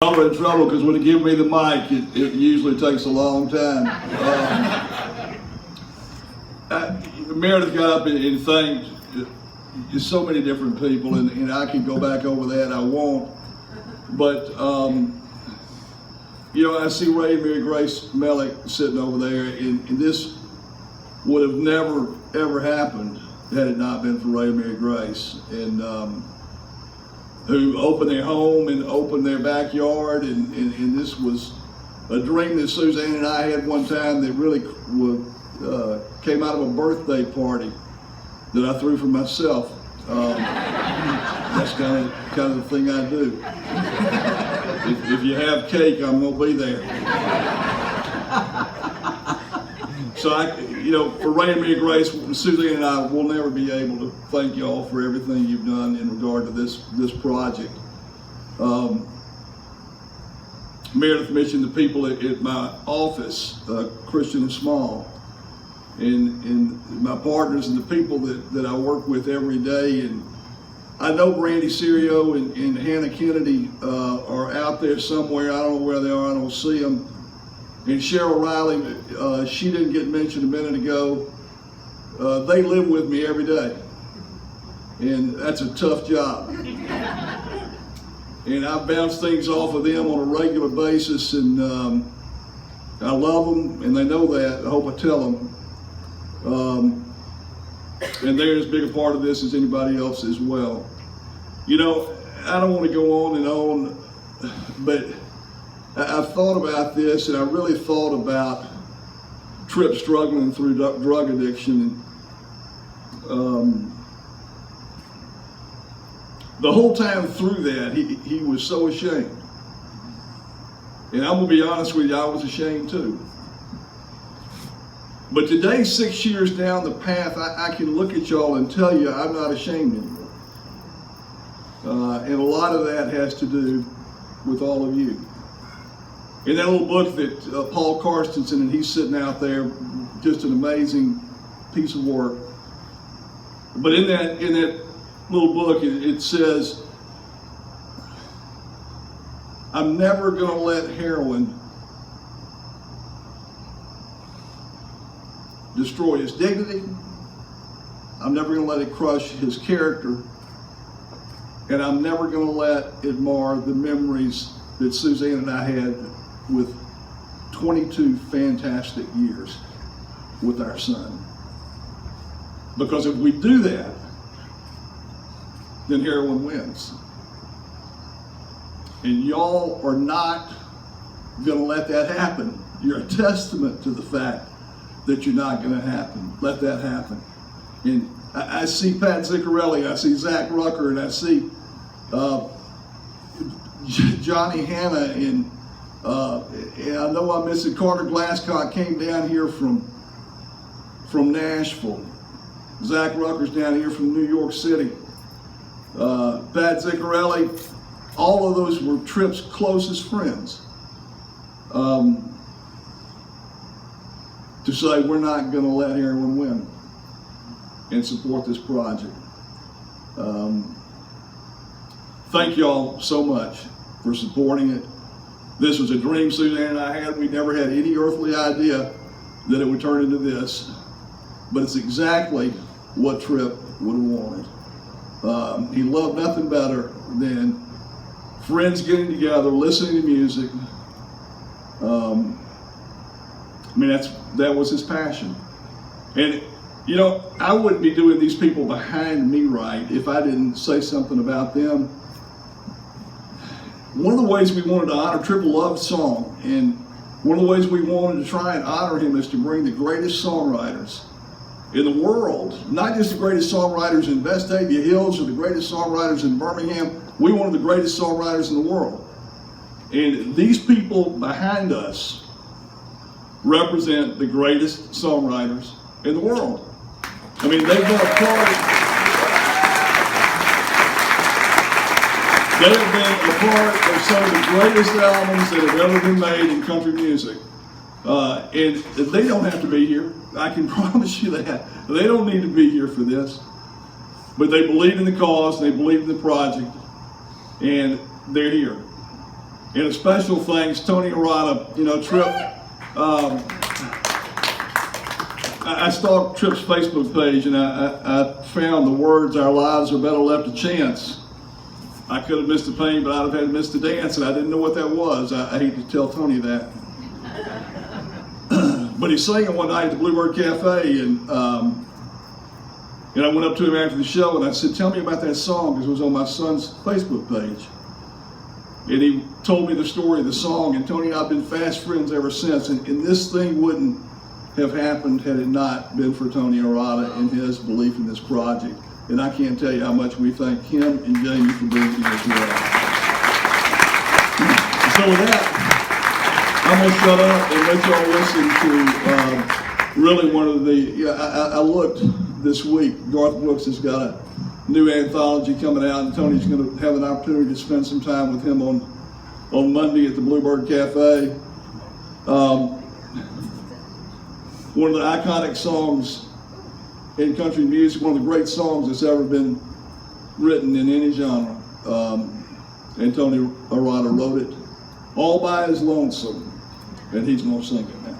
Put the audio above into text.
I'm in trouble because when they give me the mic, it usually takes a long time. Meredith got up and thanked so many different people, and I can go back over that. I won't. But, I see Ray and Mary Grace Mellick sitting over there, and this would have never, ever happened had it not been for Ray and Mary Grace. And who opened their home and opened their backyard, and this was a dream that Suzanne and I had one time that really came out of a birthday party that I threw for myself. That's kind of the thing I do. If you have cake, I'm gonna be there. So for Ray and Mary Grace, Suzanne and I will never be able to thank y'all for everything you've done in regard to this project. Meredith mentioned the people at my office, Christian and Small, and my partners and the people that I work with every day. And I know Brandy Serio and Hannah Kennedy are out there somewhere. I don't know where they are. I don't see them. And Cheryl Riley, she didn't get mentioned a minute ago. They live with me every day, and that's a tough job. And I bounce things off of them on a regular basis, and I love them, and they know that. I hope I tell them. And they're as big a part of this as anybody else as well. I don't want to go on and on, but I've thought about this, and I really thought about Tripp struggling through drug addiction. The whole time through that, he was so ashamed. And I'm going to be honest with you, I was ashamed too. But today, 6 years down the path, I can look at y'all and tell you I'm not ashamed anymore. And a lot of that has to do with all of you. In that little book that Paul Karstensen, and he's sitting out there, just an amazing piece of work. But in that little book, it says, I'm never going to let heroin destroy his dignity. I'm never going to let it crush his character. And I'm never going to let it mar the memories that Suzanne and I had with 22 fantastic years with our son. Because if we do that, then heroin wins. And y'all are not going to let that happen. You're a testament to the fact that you're not going to let that happen. And I see Pat Ziccarelli, I see Zach Rucker, and I see Johnny Hanna, and I know I'm missing Carter Glasscock came down here from Nashville. Zach Rucker's down here from New York City. Pat Ziccarelli, all of those were Tripp's closest friends. To say we're not going to let heroin win and support this project. Thank y'all so much for supporting it. This was a dream Suzanne and I had. We never had any earthly idea that it would turn into this, but it's exactly what Tripp would have wanted. He loved nothing better than friends getting together, listening to music. That was his passion. And I wouldn't be doing these people behind me right if I didn't say something about them. One of the ways we wanted to honor Tripp loved song, and one of the ways we wanted to try and honor him is to bring the greatest songwriters in the world, not just the greatest songwriters in Vestavia Hills or the greatest songwriters in Birmingham. We wanted the greatest songwriters in the world. And these people behind us represent the greatest songwriters in the world. They've been a part. They have been a part of some of the greatest albums that have ever been made in country music. And they don't have to be here. I can promise you that. They don't need to be here for this. But they believed in the cause, they believed in the project, and they're here. And a special thanks, Tony Arata, Tripp. I stalked Tripp's Facebook page and I found the words, "Our lives are better left to chance." I could have missed the pain, but I'd have had to miss the dance, and I didn't know what that was. I hate to tell Tony that. But he sang it one night at the Bluebird Cafe, and I went up to him after the show and I said, "Tell me about that song," because it was on my son's Facebook page. And he told me the story of the song, and Tony and I have been fast friends ever since. And this thing wouldn't have happened had it not been for Tony Arata and his belief in this project. And I can't tell you how much we thank him and Jamie for being here as well. So with that, I'm going to shut up and let y'all listen to really one of the, I looked this week, Garth Brooks has got a new anthology coming out, and Tony's going to have an opportunity to spend some time with him on Monday at the Bluebird Cafe. One of the iconic songs in country music, one of the great songs that's ever been written in any genre. And Tony Arata wrote it all by his lonesome, and he's going to sing it now.